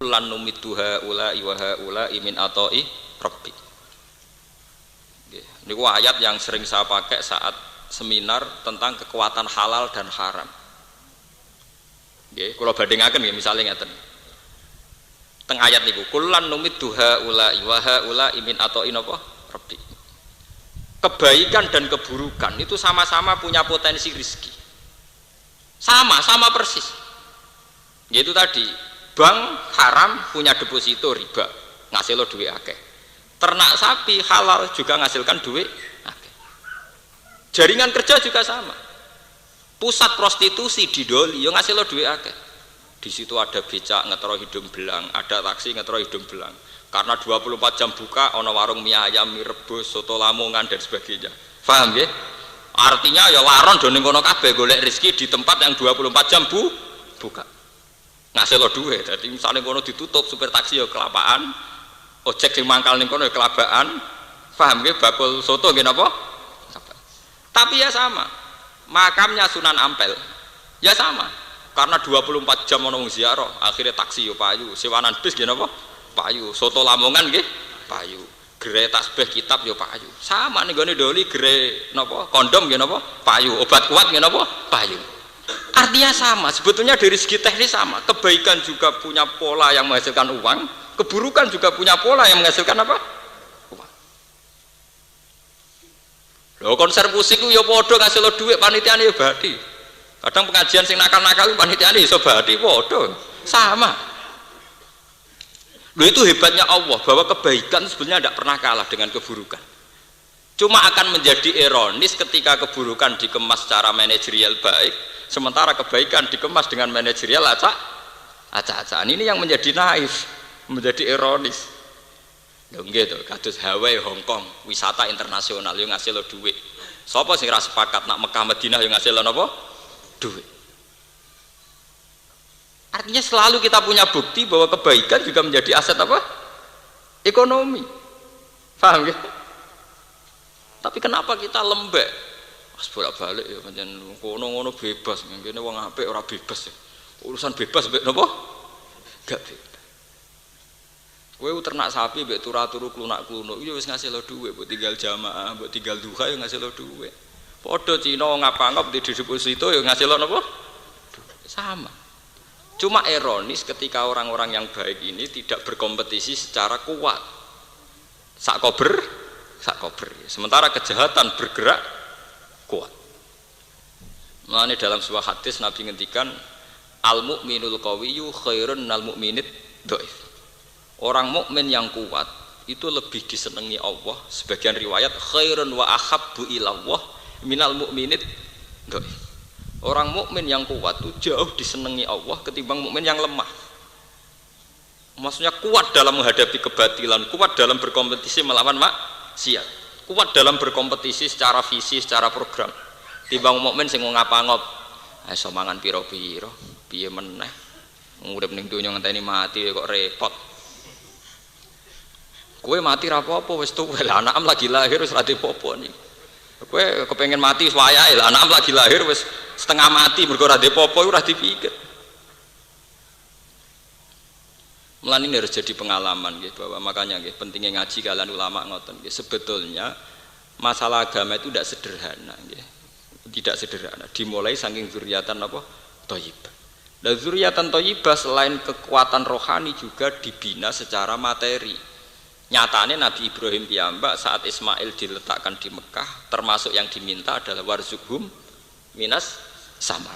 kullan numiddu haula'i wa haula'i min ata'i rabbi. Ini ayat yang sering saya pakai saat seminar tentang kekuatan halal dan haram. Kalau bandingaken nggih misalnya ngeten. Teng ayat niku kullan numiddu haula'i wa haula'i min ata'i rabbi. Kebaikan dan keburukan itu sama-sama punya potensi rezeki. Sama persis. Yaitu tadi, bank haram punya deposito riba, ngasil lo duit akeh. Ternak sapi halal juga menghasilkan duit akeh. Jaringan kerja juga sama. Pusat prostitusi di Doli yo ngasil lo duit akeh. Di situ ada becak ngetro hidung belang, ada taksi ngetro hidung belang. Karena 24 jam buka, ono warung mie ayam, mie rebus, soto Lamongan dan sebagainya. Paham ya? Artinya ya waron do ning kono kabeh golek rezeki di tempat yang 24 jam buka. Ngasih lo duit. Jadi misalnya kono ditutup, supir taksi ya kelapaan, ojek sing mangkal ning kono ya kelapaan. Paham nggih? Bakul soto nggih napa? Tapi ya sama. Makamnya Sunan Ampel ya sama. Karena 24 jam ono wong ziarah, akhirnya taksi yo payu, sewanan bis nggih napa? Payu. Soto Lamongan nggih payu. Gere tasbih kitab yo payu. Sama ning gone Doli gere napa? Kondom nggih napa? Payu. Obat kuat nggih napa? Payu. Artinya sama, sebetulnya dari segi teknis sama. Kebaikan juga punya pola yang menghasilkan uang, keburukan juga punya pola yang menghasilkan apa? Uang. Loh konser musik itu ya podo ngasih lo duit panitiane ya badi. Kadang pengajian sing nakal-nakal panitiane iso badi podo. Sama. Loh itu hebatnya Allah bahwa kebaikan sebenarnya tidak pernah kalah dengan keburukan. Cuma akan menjadi ironis ketika keburukan dikemas secara manajerial baik, sementara kebaikan dikemas dengan manajerial acak-acakan. Ini yang menjadi naif, menjadi ironis. Lho nggih to, kados Hawaii, Hong Kong, wisata internasional yo ngasih lo duit. Sapa sing ra sepakat nak Mekah Madinah yo ngasih lo napa? Duit. Artinya selalu kita punya bukti bahwa kebaikan juga menjadi aset apa? Ekonomi. Paham ya? Tapi kenapa kita lembek? Pas bolak-balik ya pancen ngono-ngono bebas, ngene wong apik ora bebas ya. Urusan bebas mbek napa? Gak bebas. Kowe ternak sapi mbek turu-turu klunak-klunuk ya wis ngasih lo dhuwit, mbok tinggal jamaah, mbok tinggal duha ya ngasih lo dhuwit. Padha Cina ngapa-ngap di deposito ya ngasih lo napa? Sama. Cuma ironis ketika orang-orang yang baik ini tidak berkompetisi secara kuat. Sak kober. Sementara kejahatan bergerak kuat. Mulane dalam sebuah hadis Nabi ngendikan al mukminul qawiyyu khairun minal mukminid dhaif. Orang mukmin yang kuat itu lebih disenangi Allah. Sebagian riwayat khairun wa ahabbu ilallah minal mukminid dhaif. Orang mukmin yang kuat itu jauh disenangi Allah ketimbang mukmin yang lemah. Maksudnya kuat dalam menghadapi kebatilan, kuat dalam berkompetisi melawan maksiat, kuat dalam berkompetisi secara visi, secara program. Timbang mukmin sing ngapa-ngop, iso mangan piro-piro, piye meneh. Urip ning donya ngenteni mati kok repot. Kowe mati ra apa-apa wis tuwa, anak lagi lahir wis ra apa-apa nih. Kowe kepengen mati wayahe lah, anak lagi lahir wis setengah mati mergo ora apa-apa ora dipikir. Mulane ini harus jadi pengalaman nggih bahwa makanya nggih pentingnya ngaji kalian ulama ngoten nggih. Sebetulnya masalah agama itu tidak sederhana nggih. Tidak sederhana. Dimulai saking zuriatan apa? Thayyibah. Dan zuriatan thayyibah selain kekuatan rohani juga dibina secara materi. Nyatanya Nabi Ibrahim piyambak saat Ismail diletakkan di Mekah termasuk yang diminta adalah warzuqhum minas samar.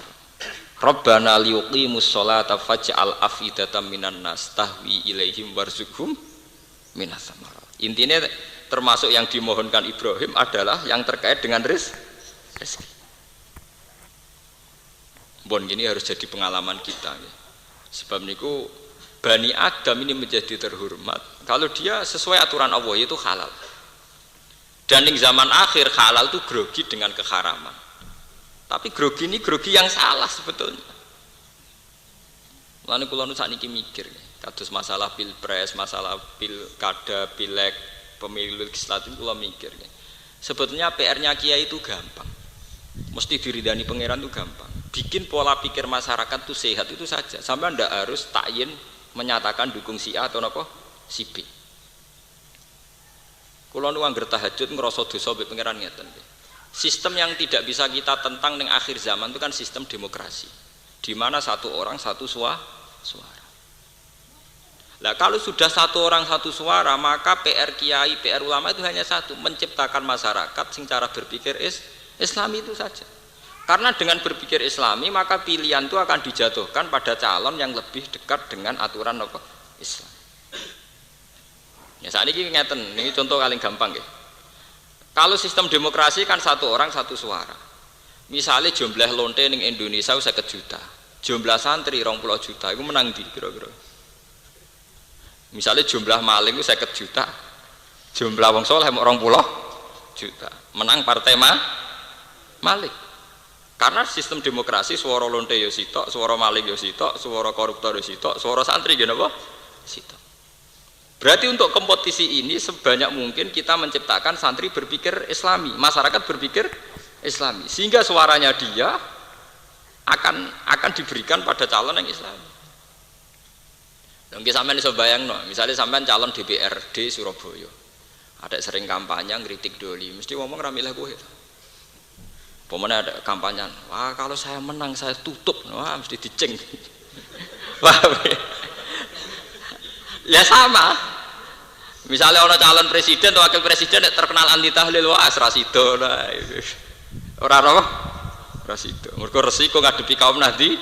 Rabbana liyuqimus sholata faj'al afidatan minan nas tahwi ilaihim warzuqhum minas samar. Intinya termasuk yang dimohonkan Ibrahim adalah yang terkait dengan rezeki. Bon gini harus jadi pengalaman kita ya. Sebab niku Bani Adam ini menjadi terhormat kalau dia sesuai aturan Allah itu halal. Dan di zaman akhir halal itu grogi dengan keharaman. Tapi grogi ini grogi yang salah sebetulnya. Lalu kula nu sakniki mikir, kados masalah pilpres, masalah pilkada, pileg, pemilu legislatif kula mikir. Sebetulnya PR-nya kiai itu gampang. Mesti diridani pangeran itu gampang. Bikin pola pikir masyarakat itu sehat itu saja. Sampai Anda harus takyin menyatakan dukung si A atau apa si B. Kula nu angger tahajud ngrasa dosa mbek pangeran ngeten. Sistem yang tidak bisa kita tentang ning akhir zaman itu kan sistem demokrasi. Di mana satu orang satu suara. Lah kalau sudah satu orang satu suara, maka PR kiai, PR ulama itu hanya satu, menciptakan masyarakat sing cara berpikir Islami itu saja. Karena dengan berpikir Islami, maka pilihan itu akan dijatuhkan pada calon yang lebih dekat dengan aturan apa? Islam. Ya saat ini ngeten, ini contoh paling gampang ya. Kalau sistem demokrasi kan satu orang satu suara. Misalnya jumlah lonte ning Indonesia 50 juta, jumlah santri 20 juta, itu menang di kira-kira. Misalnya jumlah maling itu 50 juta, jumlah wong soleh 20 juta, menang partai maling. Karena sistem demokrasi suara lonte yo sitok, suara maling yo sitok, suara koruptor yo sitok, suara santri gini apa? Sitok. Berarti untuk kompetisi ini sebanyak mungkin kita menciptakan santri berpikir Islami, masyarakat berpikir Islami, sehingga suaranya dia akan diberikan pada calon yang Islami. Mungkin sampean iso bayangno, misalnya sampean calon DPRD Surabaya, ada sering kampanye ngritik doli, mesti ngomong ra milih kowe. Pemene ada kampanye, wah kalau saya menang saya tutup, wah mesti diceng. Wah, ya sama. Misalnya orang calon presiden atau wakil presiden terkenal anti tahlil, wah asrasido lah. Orang apa? Rasido. Mergo resiko ngadepi kaum nanti.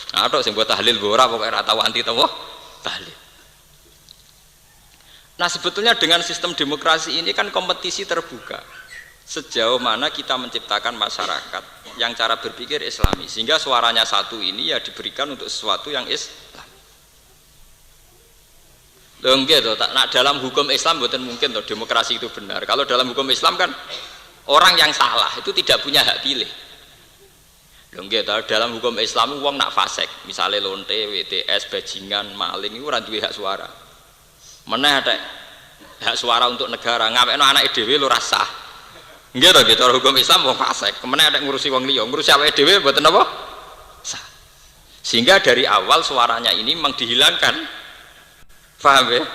Ada sing buat tahlil ora pokoknya ora tau anti tahlil. Nah sebetulnya dengan sistem demokrasi ini kan kompetisi terbuka. Sejauh mana kita menciptakan masyarakat yang cara berpikir Islami, sehingga suaranya satu ini ya diberikan untuk sesuatu yang Islam. Loh nggih to, nak dalam hukum Islam mboten mungkin toh demokrasi itu benar. Kalau dalam hukum Islam kan orang yang salah itu tidak punya hak pilih. Loh nggih to, dalam hukum Islam wong nak fasik, misalnya lonte, WTS, bajingan, maling itu ora duwe hak suara. Meneh ada hak suara untuk negara, ngawekno anake dhewe lho rasah. Nggih to, gitu hukum Islam wong fasik, meneh ada ngurusi wong liya, ngurusi awake dhewe mboten apa? Sah. Sehingga dari awal suaranya ini memang dihilangkan. Paham ya?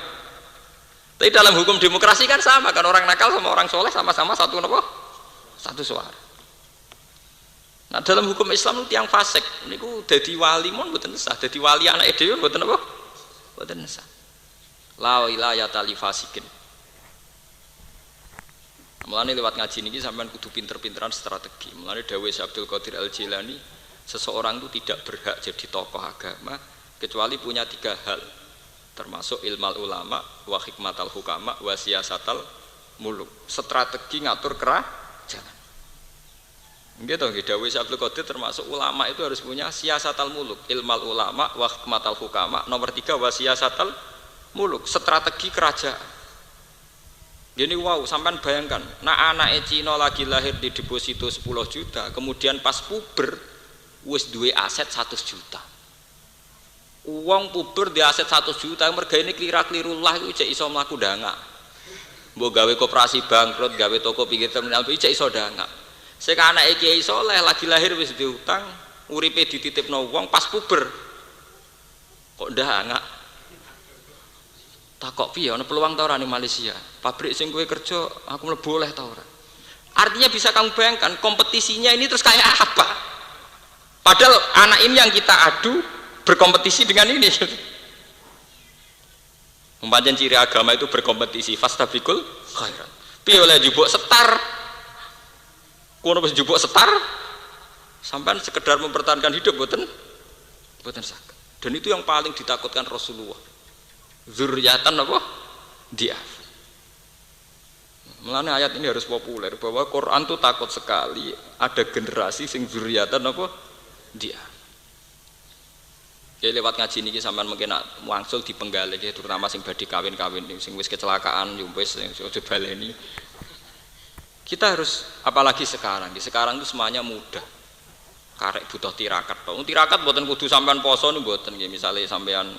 Tapi dalam hukum demokrasi kan sama kan, orang nakal sama orang soleh sama-sama satu apa? Satu suara. Nah dalam hukum Islam itu yang fasik niku dadi wali mon mboten sah, dadi wali anak dhewe mboten apa? Mboten sah. La wilayata li fasikin. Mulane lewat ngaji niki sampean kudu pinter-pinteran strategi. Mulane dawuh Abdul Qadir Al-Jilani, seseorang itu tidak berhak jadi tokoh agama kecuali punya 3 hal. Termasuk ilmal ulama, wa hikmatal hukama, wa siyasatal muluk, strategi ngatur kerajaan. Gitu, dawuh Abdul Qadir termasuk ulama itu harus punya siyasatal muluk, ilmal ulama, wa hikmatal hukama, nomor 3 wa siyasatal muluk, strategi kerajaan. Gini wow, sampean bayangkan, nah anak Cina lagi lahir di deposito 10 juta, kemudian pas puber wis duwe aset 100 juta. Uang puber di aset 100 juta, merga ini kelira-keliru lah itu iso mlaku ndangak. Mbok gawe koperasi bangkrut, gawe toko pinggir terminal iki iso ndangak. Sing anake Kiai Saleh lagi lahir wis diutang, uripe dititipno wong pas puber. Kok ndangak? Takok piye ana peluang ta ora ning Malaysia? Pabrik sing kowe kerja aku mlebu oleh ta ora? Artinya bisa kamu bayangkan kompetisinya ini terus kayak apa? Padahal anak ini yang kita adu berkompetisi dengan ini. Pancen ciri agama itu berkompetisi, fastabikul khairat. Piye oleh jubuk setar? Kono wis jubuk setar sampean sekedar mempertahankan hidup boten saged. Dan itu yang paling ditakutkan Rasulullah. Zurriyatan apa? Dia. Mulane ayat ini harus populer bahwa Quran tuh takut sekali ada generasi sing zurriyatan apa? Dia. Ya lewat ngaji niki sampean mungkin wangsul dipenggalih ya, terutama sing badhe kawin-kawin sing wis kecelakaan yo wis aja baleni. Kita harus apalagi sekarang itu semuanya mudah. Karek butuh tirakat. Tirakat mboten kudu sampean poso niku mboten nggih, misale sampean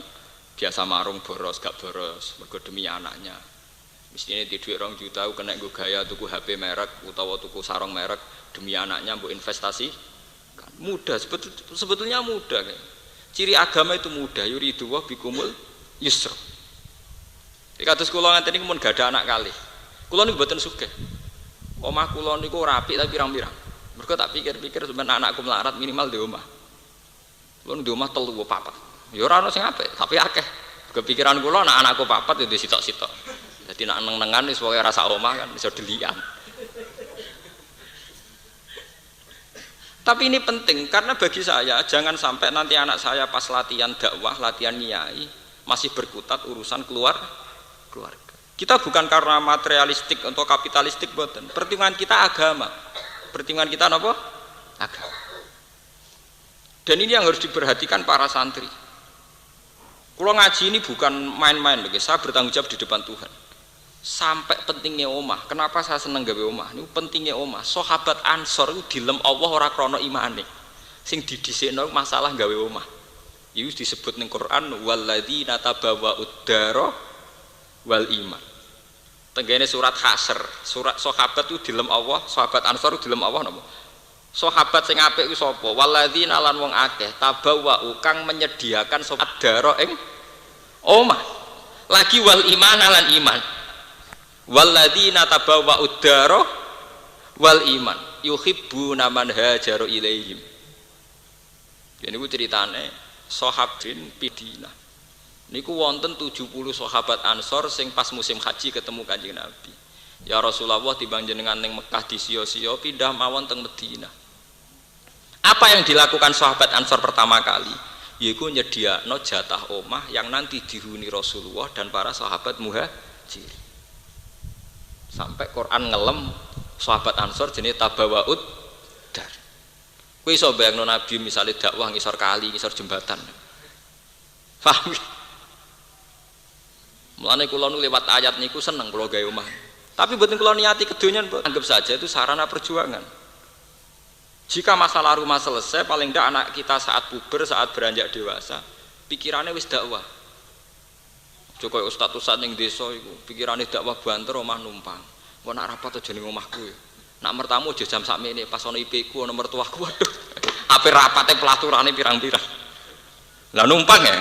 biasa marung boros gak boros mergo demi anaknya. Mestine di dhuwit 2 juta kena nggo gaya tuku HP merek utawa tuku sarung merek demi anaknya mbok investasi. Kan mudah sebetulnya mudah kan. Ciri agama itu mudah, yuridu wa bikumul yusra. Kados kula ngeten iki mun gak ada anak kalih. Kula niku mboten sugih. Omah kula niku rapi tapi pirang-pirang. Mergo tak pikir-pikir sampeyan anakku melarat minimal di omah. Kula di omah 3 4. Ya ora ono sing apik, tapi akeh. Kepikiran kula anak-anakku 4 itu sitok-sitok. Dadi nek neng-nengan wis pokoke rasa omah kan iso delian. Tapi ini penting karena bagi saya jangan sampai nanti anak saya pas latihan dakwah, latihan nyai masih berkutat urusan keluarga. Kita bukan karena materialistik atau kapitalistik boten. Pertimbangan kita agama. Pertimbangan kita apa? Agama. Dan ini yang harus diperhatikan para santri. Kalau ngaji ini bukan main-main, saya bertanggung jawab di depan Tuhan. Sampai pentingnya omah. Kenapa saya seneng gawe omah? Ini pentingnya omah. Sahabat Ansor itu dilem Allah ora krana imane. Sing didhisikno masalah gawe omah. Itu disebut ning Quran walladzina tabawwa'ud dara wal iman. Tenggene surat Hasyr, surat sahabat itu dilem Allah, sahabat Ansor itu dilem Allah napa? Sahabat sing apik ku sapa? Walladzina lan wong akeh tabawwa'u kang menyediakan sahabat dara ing omah. Lagi wal iman lan iman. Walladzina tabawwa'ud dara wal iman yuhibbuna man hajara ilaihim. Jadi niku ceritane sahabin pidina. Niku wonten 70 sahabat Ansor sing pas musim haji ketemu Kanjeng Nabi. Ya Rasulullah timbang jenengan ning Mekah disio-sio pindah mawon teng Madinah. Apa yang dilakukan sahabat Ansor pertama kali? Yaiku nyediakno jatah omah yang nanti dihuni Rasulullah dan para sahabat muhajirin. Sampai Quran ngelem sahabat Ansor jenis tabawa'ud dar. Kowe iso bayangno Nabi misalnya dakwah ngisor kali, ngisor jembatan. Paham? Mulane kula nu lewat ayat niku seneng kula gawe omah. Tapi mboten kula niati kedonyan, anggap saja itu sarana perjuangan. Jika masalah rumah selesai, paling tidak anak kita saat puber, saat beranjak dewasa, pikirannya wis dakwah. Joko ustaz-ustaz ning desa iku pikirane dakwah banter omah numpang. Engko nak rapat aja ning omahku ya. Nak mertamu aja jam sakmene pas ana IP-ku ana mertuaku waduh. Ape rapate pelaturane pirang-pirang. Lah numpang ya.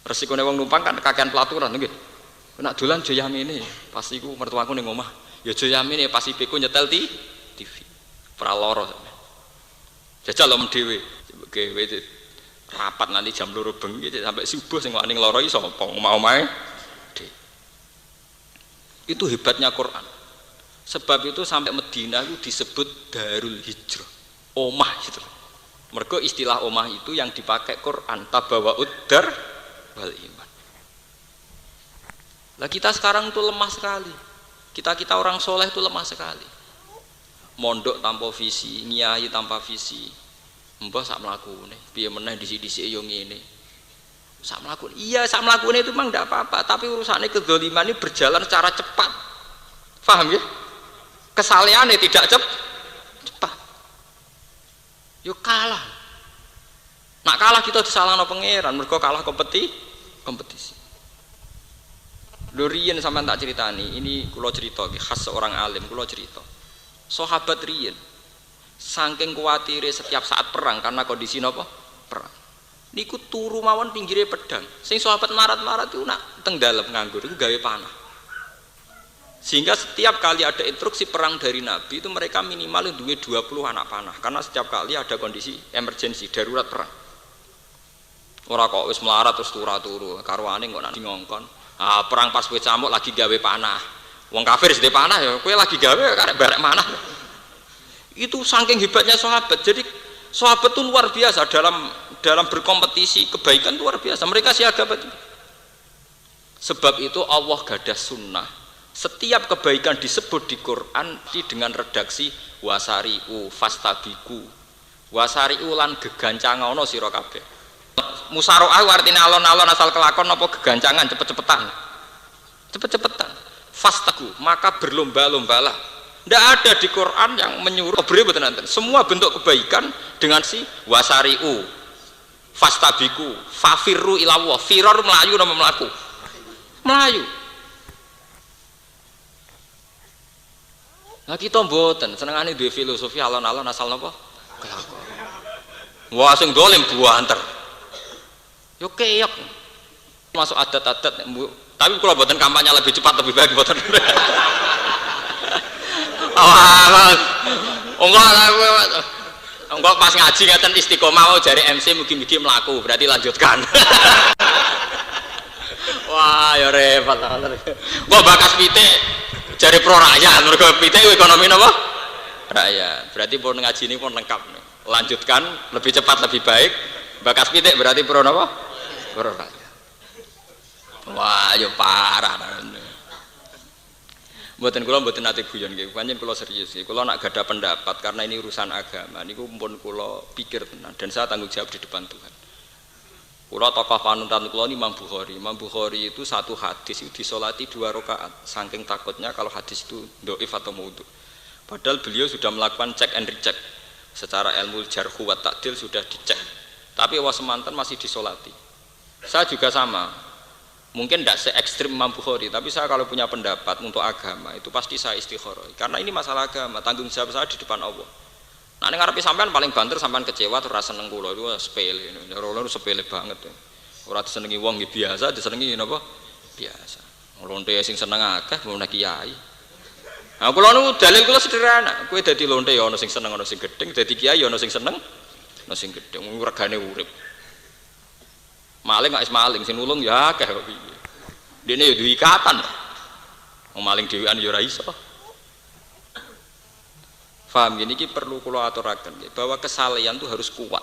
Resikone wong numpang kan kakean pelaturan nggih. Nek dolan aja yamene pas iku mertuaku ning omah. Ya aja yamene pas IP-ku nyetel TV. Ora lara sampean. Jajal om dhewe. Gawe rapat nanti jam 2 bengi sampai subuh sing wani ngloroi sapa omah-omahe. Itu hebatnya Quran. Sebab itu sampai Madinah itu disebut Darul Hijrah. Omah gitu. Mergo istilah omah itu yang dipakai Quran tabawa'ud dar wal iman. Lah kita sekarang itu lemah sekali. Kita orang soleh itu lemah sekali. Mondok tanpa visi, nyai tanpa visi. Mbah sak mlakune, piye meneh dhisik-dhisik yo ngene. Sak mlakune. Iya, sak mlakune itu memang ndak apa-apa, tapi urusannya kedzaliman ini berjalan secara cepat. Paham ya? Kesalehannya tidak cepat. Yo kalah. Nak kalah kita disalahno pangeran, mergo kalah kompetisi. Lho riyen sampean tak ceritani, ini kula cerita khas seorang alim, kula cerita. Sahabat riyen saking kuwatire setiap saat perang karena kondisi napa? Perang. Niku turu mawon pinggire pedang. Sing sahabat marat-marat itu nak teng dalem nganggur itu gawe panah. Sehingga setiap kali ada instruksi perang dari Nabi itu mereka minimal duwe 20 anak panah karena setiap kali ada kondisi emergensi darurat perang. Ora kok wis melarat terus turu karwane kok nak ngongkon. Ah perang pas kowe camuk lagi gawe panah. Wong kafir sedhe panah ya kowe lagi gawe karek barek manah. Itu saking hebatnya sahabat. Jadi sahabat itu luar biasa dalam berkompetisi kebaikan luar biasa. Mereka siaga betul. Sebab itu Allah gadah sunnah. Setiap kebaikan disebut di Quran dengan redaksi wasari'u fastabiku. Wasari'u lan gegancangono sira kabeh. Musaraah artinya alon-alon asal kelakon apa gegancangan cepet-cepetan. Cepet-cepetan. Fastaku maka berlomba-lombalah. Tidak ada di Quran yang menyuruh semua bentuk kebaikan dengan si wasari'u fastabiku fafirru ilallah. Firar melayu nama melaku melayu. Nah kita mboten senengane duwe filosofi alon-alon asal napa kelakon. Wah sing dolim buanter. Yo keok. Masuk adat-adat tapi kalau buatan kampanye lebih cepat lebih baik buatan. Enggak pas ngaji ngeten istiqomah jari MC mugi-mugi melaku berarti lanjutkan. Wah ya repot. Gua bakas pitik jari pro rakyat mergo pitik ekonomi napa? Rakyat. Berarti pun ngaji ini pun lengkap nih. Lanjutkan lebih cepat lebih baik. Bakas pitik berarti pro napa? Pro rakyat. Wah ya parah. Mboten kula mboten nate guyon nggih, pancen kula serius nggih. Kula nak gadah pendapat karena ini urusan agama niku pun kula pikir tenan dan saya tanggung jawab di depan Tuhan. Kula tokoh panutan kula ini Imam Bukhari. Imam Bukhari itu satu hadis itu disolati 2 rakaat saking takutnya kalau hadis itu dhaif atau maudhu. Padahal beliau sudah melakukan check and recheck secara ilmu jarhu wa ta'dil sudah dicek. Tapi wa semanten masih disolati. Saya juga sama. Mungkin tidak se-ekstrim Imam Bukhari, tapi saya kalau punya pendapat untuk agama itu pasti saya istikharah. Karena ini masalah agama, tanggung jawab saya di depan Allah. Nah, ngarepe sampean paling banter sampean kecewa terus rasa seneng kula itu sepele. Ora sepele banget. Ora disenengi wong nggih biasa, disenengi napa? Biasa. Lonte sing seneng akeh mun kiai. Nah, kula niku dalil kula sederhana. Kowe dadi lonte ya ana sing seneng ana sing gedeng, dadi kiai ya ana sing seneng ana sing gedeng. Regane urip. Maling gak is maling, sing nulung ya akeh kok piye. Dene ya duwe ikatan. Wong maling dhewean ya ora iso. Paham gini ki perlu kula aturaken bahwa kesalehan itu harus kuat.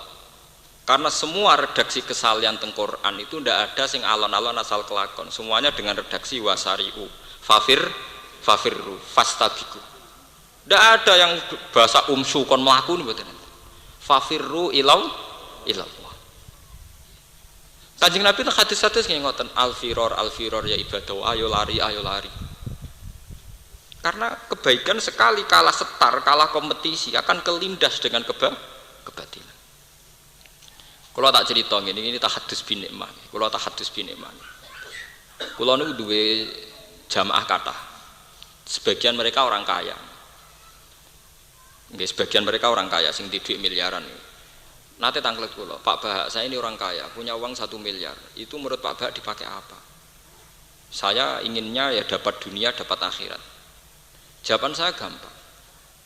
Karena semua redaksi kesalehan teng Quran itu ndak ada sing alon-alon asal kelakon. Semuanya dengan redaksi wasari'u. Fafirru, fastabiqu. Ndak ada yang bahasa umsu kon mlaku mboten. Fafirru ilau. Kanjeng Nabi itu hadis-hadis yang ngoten al-firor ya ibadah, ayo lari. Karena kebaikan sekali kalah setar, kalah kompetisi akan kelindas dengan kebatilan. Kalau tak cerita ini tak hadis bin Nikmah. Kalau tak hadis bin Nikmah. Kalau niku duwe jamaah kata. Sebagian mereka orang kaya. Nggih, sebagian mereka orang kaya sing duit miliaran. Nanti tanglet kula, Pak Bahak saya ini orang kaya, punya uang 1 miliar. Itu menurut Pak Bahak dipakai apa? Saya inginnya ya dapat dunia, dapat akhirat. Jawaban saya gampang.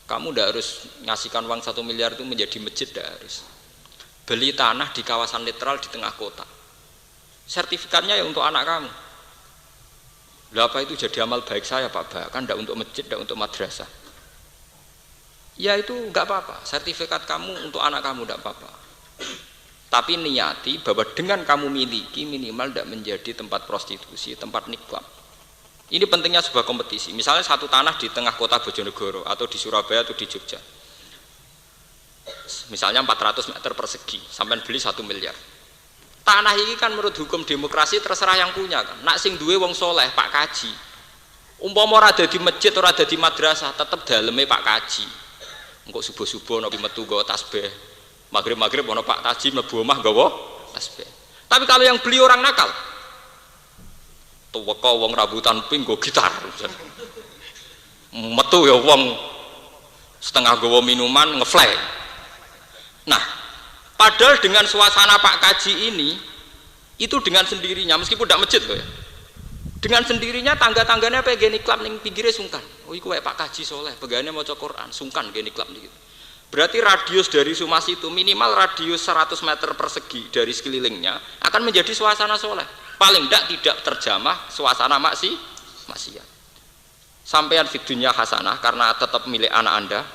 Kamu tidak harus ngasihkan uang 1 miliar itu menjadi masjid, tidak harus. Beli tanah di kawasan netral di tengah kota. Sertifikatnya ya untuk anak kamu. Lah apa itu jadi amal baik saya Pak Bahak? Kan tidak untuk masjid, tidak untuk madrasah. Ya itu enggak apa-apa. Sertifikat kamu untuk anak kamu tidak apa-apa. Tapi niati bahwa dengan kamu miliki minimal tidak menjadi tempat prostitusi, tempat niklam. Ini pentingnya sebuah kompetisi. Misalnya satu tanah di tengah kota Bojonegoro atau di Surabaya atau di Jogja. Misalnya 400 meter persegi, sampai beli 1 miliar. Tanah ini kan menurut hukum demokrasi terserah yang punya kan. Nak sing duwe wong soleh Pak Kaji. Umpama ora ada di masjid, ora ada di madrasah, tetap daleme Pak Kaji. Engko subuh-subuh nabi metu nggawa tasbih. Maghrib ono Pak Taji mlebu omah nggawa tasbih. Tapi kalau yang beli orang nakal, tuweka wong rambutan pink nggo gitar. Metu ya wong setengah nggawa minuman ngeflek. Nah, padahal dengan suasana Pak Kaji ini itu dengan sendirinya meskipun tidak masjid loh ya. Dengan sendirinya tangga-tangganya apa geni klub ning pinggire sungkan. Oh iku Pak Kaji soleh, pegawainya maca Quran, sungkan geni klub gitu. Berarti radius dari Sumas itu minimal radius 100 meter persegi dari sekelilingnya akan menjadi suasana soleh. Paling tidak terjamah suasana maksiat. Sampean fid dunya hasanah karena tetap milik anak Anda.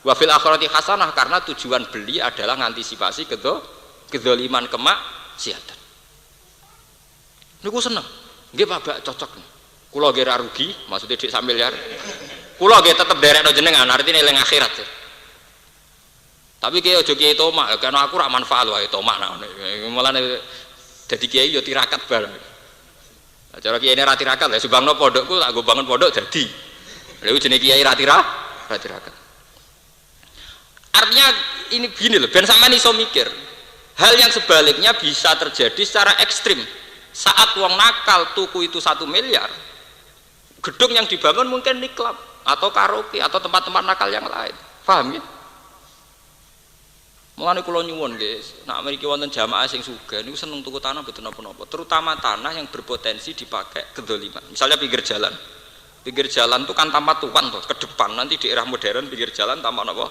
Wa fil akhirati hasanah karena tujuan beli adalah mengantisipasi kedzaliman kemaksiatan. Niku seneng. Nggih Pak Bak cocok. Kula nggih ra rugi, maksudnya dik 1 miliar. Kula nggih tetep derekno jenengan, artine eling akhirat. Ya. Tapi kiai ojo kiai tomak, karena aku rak manfaat wae tomak nak. Mulane dadi kiai yo tirakat bareng. Cara kiai ini ra tirakat ya sumbangno pondokku tak go bangun pondok dadi. Lha iku jenenge kiai ra tirakat. Artinya ini begini loh, ben sampean iso mikir. Hal yang sebaliknya bisa terjadi secara ekstrim. Saat wong nakal tuku itu 1 miliar, gedung yang dibangun mungkin niklab atau karaoke atau tempat-tempat nakal yang lain. Paham ya? Mulane kula nyuwun nggih, nek mriki wonten jamaah sing sugih niku seneng tuku tanah mboten napa-napa, terutama tanah yang berpotensi dipakai kedzaliman. Misalnya pinggir jalan. Pinggir jalan itu kan tanpa tuan tuh, ke depan nanti di era modern pinggir jalan tanpa napa?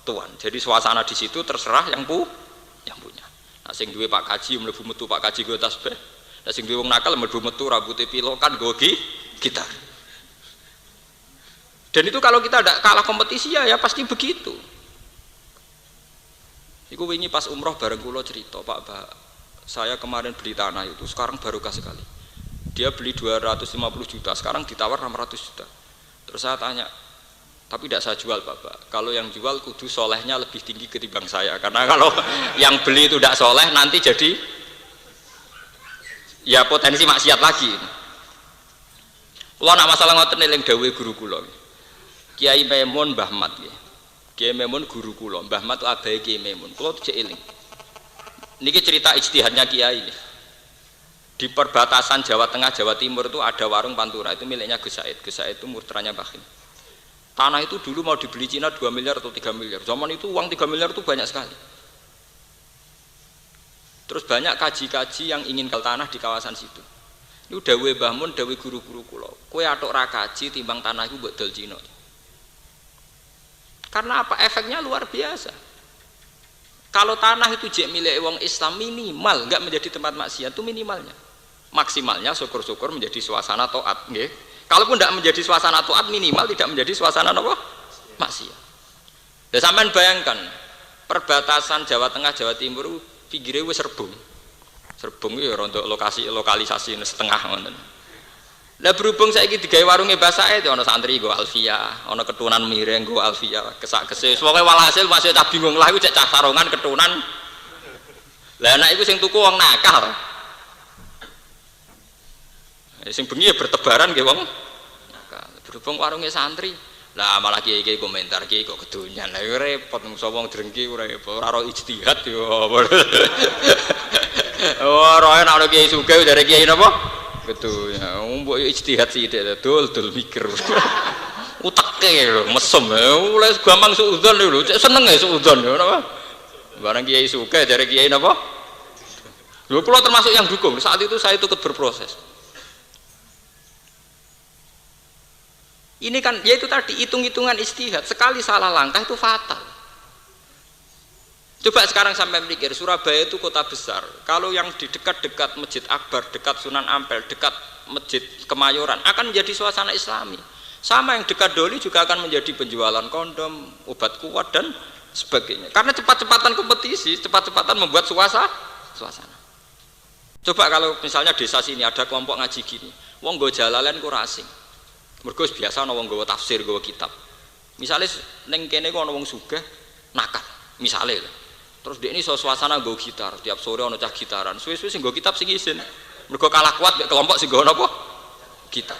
Tuan. Jadi suasana di situ terserah yang punya. Nah sing duwe Pak Kaji mlebu metu Pak Kaji go tasbih. Nah sing duwe wong nakal mlebu metu rambute pilokan go gitar. Dan itu kalau kita tidak kalah kompetisi ya pasti begitu. Iku wingi pas umroh bareng kula cerita, Pak, saya kemarin beli tanah itu sekarang barokah sekali. Dia beli 250 juta, sekarang ditawar 600 juta. Terus saya tanya, tapi tidak saya jual, Pak. Kalau yang jual kudu solehnya lebih tinggi ketimbang saya, karena kalau yang beli itu tidak soleh nanti jadi ya potensi maksiat lagi. Kula nak masalah ngoten eling dawuhe guru kula. Kiai Maimun Mbah Mat nggih. Kiai Maimun guru kula, Mbah Mat itu abahe Kiai Maimun. Kula cek eling. Niki cerita ijtihadnya Kiai. Di perbatasan Jawa Tengah Jawa Timur itu ada warung Pantura, itu miliknya Gus Said. Gus Said itu murtranya Bakhil. Tanah itu dulu mau dibeli Cina 2 miliar atau 3 miliar. Zaman itu uang 3 miliar itu banyak sekali. Terus banyak kaji-kaji yang ingin ke tanah di kawasan situ. Ini dawuhe Mbah Mun, dawuhe guru-guru kula. Kowe atok ra kaji timbang tanah iku mbok dol Cina. Karena apa? Efeknya luar biasa. Kalau tanah itu jek milik wong Islam minimal enggak menjadi tempat maksiat itu minimalnya. Maksimalnya syukur-syukur menjadi suasana taat, nggih. Kalaupun tidak menjadi suasana taat minimal tidak menjadi suasana apa? Maksiat. Ya sampean bayangkan perbatasan Jawa Tengah Jawa Timur pinggire wis serbung. Serbung ya untuk lokalisasi setengah ngoten. Lah berhubung saiki digawe warunge Mbah Said ana santri nggo Alfia, ana ketunan mireng nggo Alfia, kesak-kesih. Pokoke walhasil masih tak bingung lah iku cek cah sarongan ketunan. Lah anak iku sing tuku wong nakal. Sing bengi ya bertebaran nggih wong nakal. Berhubung warunge santri. Lah malah kiai-kiai komentar kiai kok kedonyan. Lah repot wong drengki ora ora ijtihad yo. Ora ana kiai sugih dari kiai napa? Gitu ya, mbok ijtihad sithik dol mikir. Uteke lho, mesem. Mulai gampang suudzon lho, seneng ya suudzon ya napa? Barang kiai sugih dari kiai napa? Lho kula termasuk yang dukung. Saat itu saya ikut berproses. Ini kan ya itu tadi hitung-hitungan ijtihad. Sekali salah langkah itu fatal. Coba sekarang sampai mikir, Surabaya itu kota besar. Kalau yang di dekat-dekat Masjid Akbar, dekat Sunan Ampel, dekat Masjid Kemayoran akan menjadi suasana Islami. Sama yang dekat Doli juga akan menjadi penjualan kondom, obat kuat dan sebagainya. Karena cepat-cepatan kompetisi, cepat-cepatan membuat suasana. Coba kalau misalnya desa sini ada kelompok ngaji gini, wong nggo jalalain ku asing. Mergo biasa ana wong nggawa tafsir, nggawa kitab. Misalnya ning kene ku ana wong sugih nakal, misalnya. Terus dia ini suasana nggo gitar, tiap sore ana cah gitaran. Suwe-suwe sing nggo kitab sing izin. Mergo kalah kuat mek kelompok sing nggo napa? Gitar.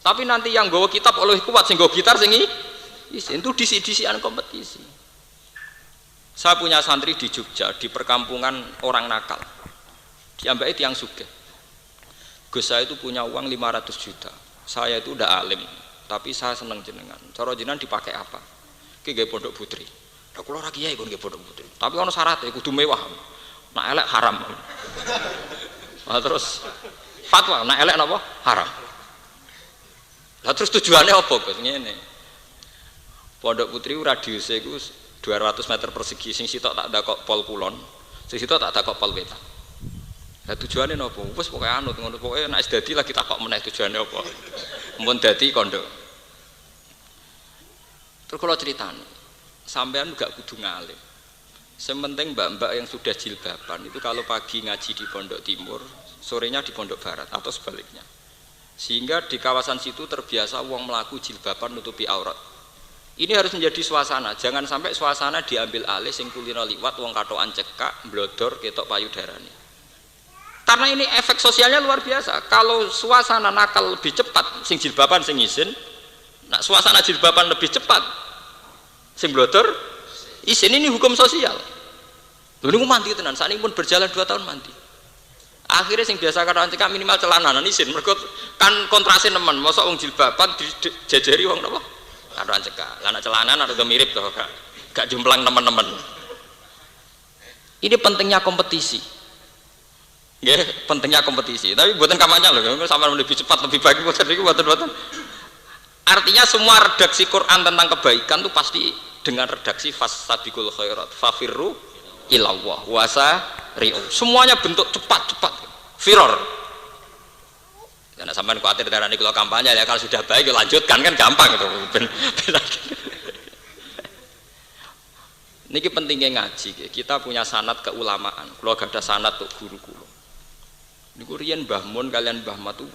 Tapi nanti yang nggawa kitab oleh kuat sing nggo gitar sing izin itu disik-disikan kompetisi. Saya punya santri di Jogja, di perkampungan orang nakal. Diambaki tiyang sugih. Gus saya itu punya uang 500 juta. Saya itu udah alim, tapi saya seneng jenengan. Cara jenengan dipakai apa? Ki gawe pondok putri. Lah kula ora kiai kon nggih pondok putri. Tapi ana syaratnya kudu mewah. Nek elek haram. Nah, terus fatwa nek elek napa? Haram. Lah terus tujuannya apa, Gus? Ngene. Pondok putri radiusnya iku 200 meter persegi, sing sitok tak dakok pol kulon, sing sitok tak dakok pol wetan. Lah tujuannya napa? Wis pokoke anut ngono, pokoke nek wis dadi lagi takok meneh tujuannya apa. Mun dadi kondo. Terus kula critani sampean gak kudu ngalim. Sementing mbak-mbak yang sudah jilbaban itu kalau pagi ngaji di Pondok Timur, sorenya di Pondok Barat atau sebaliknya. Sehingga di kawasan situ terbiasa wong melaku jilbaban nutupi aurat. Ini harus menjadi suasana, jangan sampai suasana diambil alih sing kulino liwat wong katokan cekak, blodor ketok payudarane. Karena ini efek sosialnya luar biasa. Kalau suasana nakal lebih cepat, sing jilbaban sing izin, nah suasana jilbaban lebih cepat, sing blodor izin, ini hukum sosial. Lho niku mandi tenan, sakniki pun berjalan 2 tahun mandi. Akhirnya sing biasa karo cekak minimal celananan izin, mergo kan kontrase nemen, mosok wong jilbaban dijejeri wong napa? Karo cekak. Lah nek celanan ada mirip to, gak jumplang teman-teman. Ini pentingnya kompetisi. Nggih, pentingnya kompetisi. Tapi buatan kampanye loh, sama lebih cepat lebih baik buatan. Artinya semua redaksi Quran tentang kebaikan itu pasti dengan redaksi fastabiqul khairat, fafirru ilallah wasari'u. Semuanya bentuk cepat. Firor. Karena sampean khawatir darah ini kalau kampanye ya kalau sudah baik lanjutkan kan gampang itu. Niki pentingnya ngaji, kita punya sanad keulamaan. Kalau gak ada sanad untuk guru kulo. Niku riyen Mbah Mun kalian Mbah Matu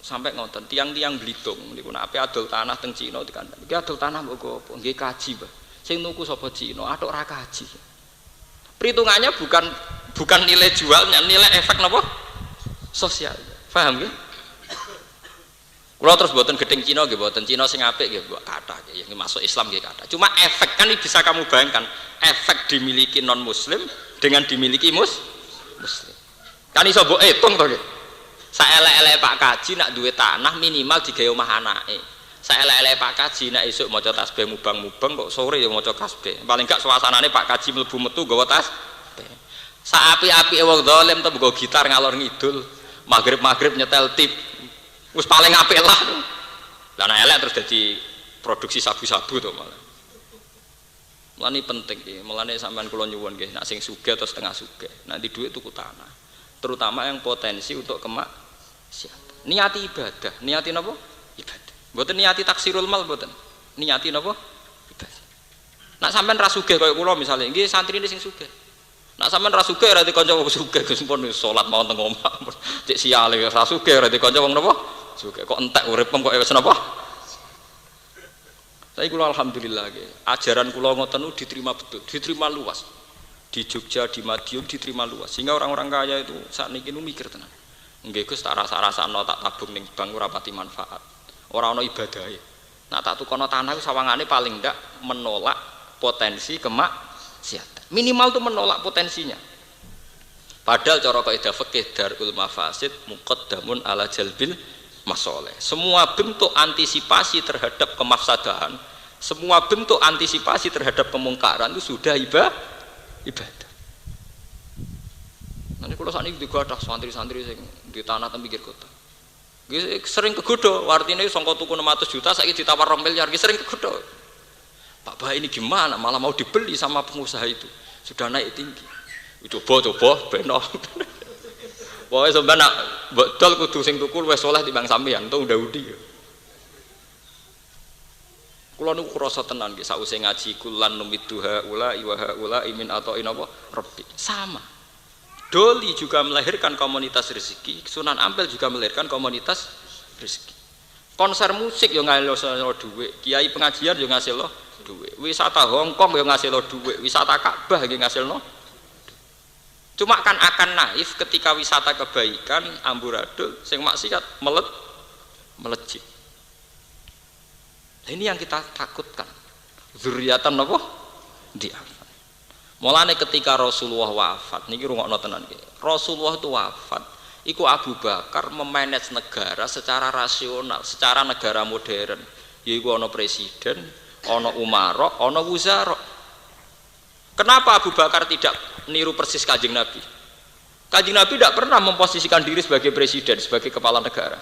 sampai ngoten tiang-tiang Blitung niku nek ape adol tanah teng Cina dikandani. Iki adol tanah mbok apa? Nggih kaji, Mbah. Sing nuku sapa Cina, atok ra kaji. Perhitungannya bukan nilai jualnya, nilai efek napa? Sosial. Paham nggih? Kalau terus buatan gedeng Cina, buatan Cina sing apik, buat kata, yang masuk Islam kata. Cuma efek kan bisa kamu bayangkan, efek dimiliki non Muslim dengan dimiliki Muslim. Kan iso mbok hitung to, saelek-elek Pak Kaji nak duwe tanah minimal digawe omah anake. Saelek-elek Pak Kaji nak esuk maca tasbih mubang-mubang kok sore ya maca tasbih. Paling gak suasanane Pak Kaji mlebu metu nggawa tasbih. Saapi-apike wong zalim to nggo gitar ngalor ngidul, magrib nyetel tip. Wis paling apik lah. Lah nek elek terus dadi produksi sabu-sabu to malah. Mulane penting iki, mulane sampean kula nyuwun nggih, nek sing sugih atau setengah sugih, nek di dhuwit tuku tanah. Terutama yang potensi untuk kemaksiatan. Niati ibadah, niati napa? Ibadah. Mboten niati taksirul mal mboten. Niati napa? Ibadah. Nek sampean ra sugih kaya kula misale, nggih santrine sing sugih. Nek sampean ra sugih ra dikanca wong sugih, Gus pun salat mau teng omah. Cek siale ra sugih ra dikanca wong napa? Juga kok entek uripem kok wis napa? Saya kula alhamdulillah nggih. Ajaran kula ngoten diterima betul, diterima luas. Di Jogja, di Madiun diterima luas. Sehingga orang-orang kaya itu saat niki mikir tenan. Nggih Gus tak rasa-rasano tak tabung ning bank ora pati manfaat. Ora ana ibadahe. Nah tak tukono tanah sawangane paling ndak menolak potensi kemaksiatan. Minimal tuh menolak potensinya. Padahal cara kaidah fikih darul mafasid muqaddamun ala jalbil masoleh. Semua bentuk antisipasi terhadap kemafsadahan, semua bentuk antisipasi terhadap kemungkaran itu sudah ibadah. Nanti kalau saat ini juga ada santri-santri yang di tanah dan pinggir kota, sering kegoda. Artinya songkot tuku 600 juta, saya ditawar 2 miliar, sering kegoda. Pak Bah ini gimana? Malah mau dibeli sama pengusaha itu, sudah naik tinggi. Coba, benar. Pokoknya sebenarnya betul kudu sing tuku luwih saleh timbang sampeyan to ndawudi. Kula niku krasa tenan nggih sakwise ngaji kulan numidduha ula imin atau inapa rabbi. Sama. Doli juga melahirkan komunitas rezeki, Sunan Ampel juga melahirkan komunitas rezeki. Konser musik yo ngasilno dhuwit, kiai pengajian yo ngasilno dhuwit. Wisata Hongkong yo ngasilno dhuwit, wisata Ka'bah nggih ngasilno. Cuma kan akan naif ketika wisata kebaikan amburadul sing maksiat melejit. Nah, ini yang kita takutkan. Zuriatan apa? Diafan. Mulane ketika Rasulullah wafat, niki rungokno tenan nggih. Rasulullah itu wafat, iku Abu Bakar memanage negara secara rasional, secara negara modern. Yaiku ana presiden, ana umara, ana wuzara. Kenapa Abu Bakar tidak niru persis Kanjeng Nabi? Kanjeng Nabi tidak pernah memposisikan diri sebagai presiden, sebagai kepala negara.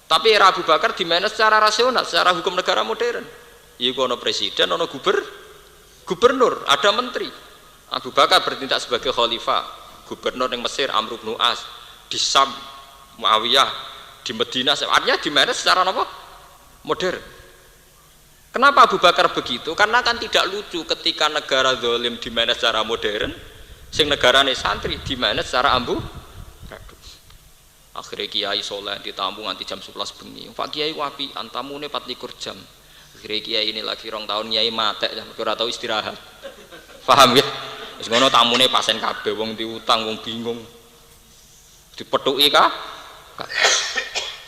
Tapi era Abu Bakar dimanage secara rasional, secara hukum negara modern. Yaiku ana presiden, ana gubernur, ada menteri. Abu Bakar bertindak sebagai khalifah, gubernur yang Mesir Amr bin As, di Sam Muawiyah, di Madinah, artinya dimanage secara apa? Modern. Kenapa Abu Bakar begitu? Karena kan tidak lucu ketika negara zalim dimanage secara modern, sing negarane santri dimanage secara amburadul. Akhirnya kiai soleh ditamu nganti jam 11 bengi. Pak Kiai wapi, antamune 24 jam. Akhirnya kiai ini lagi 2 tahun kiai matek, ora tau istirahat. Paham ya? Wis ngono tamune pasen kabeh, wong diutang, wong bingung. Dipethuki kah?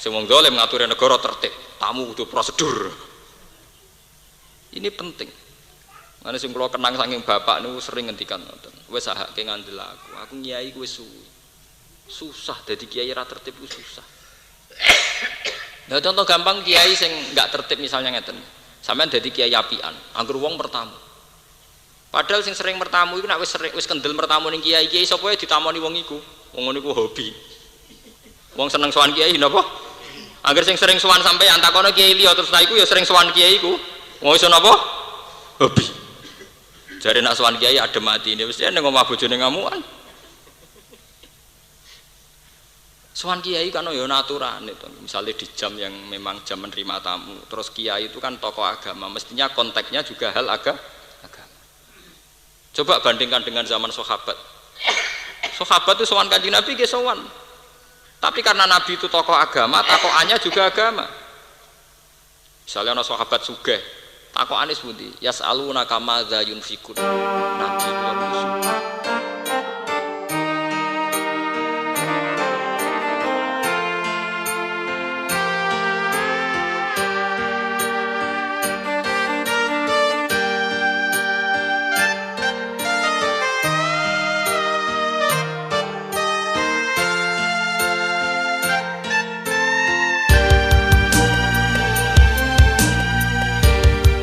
Sing wong zalim ngatur negara tertib, tamu kudu prosedur. Ini penting. Mana sing kula kenang saking bapak niku sering ngendikan ngoten. Wis sahake ngandel aku. Aku nyai ku wis suwi. Susah dadi kiai ra tertib ku susah. Nah contoh gampang kiai sing enggak tertib misalnya ngeten. Sampeyan dadi kiai apian, anggur wong pertama. Padahal sing sering bertamu iku nek wis kendel bertamu ning kiai-kiai sapa ya ditamoni wong iku. Wong ngono iku hobi. Wong seneng sowan kiai napa? Angger sing sering sowan sampean takono kiai liya terus iku ya sering sowan kiai iku. Wong iso napa? Hobi. Jare nak sowan kiai adem atine wis ning omah bojone ngamukan. Sowan kiai kan ya aturan itu. Misalnya di jam yang memang jam menerima tamu, terus kiai itu kan tokoh agama, mestinya konteksnya juga hal agama. Coba bandingkan dengan zaman sahabat. Sahabat itu sowan Kanjeng Nabi nggih sowan. Tapi karena Nabi itu tokoh agama, takokannya juga agama. Misalnya ana sahabat sugih, takokane sepundi? Yas'aluna kama dza yunfikun. Nabi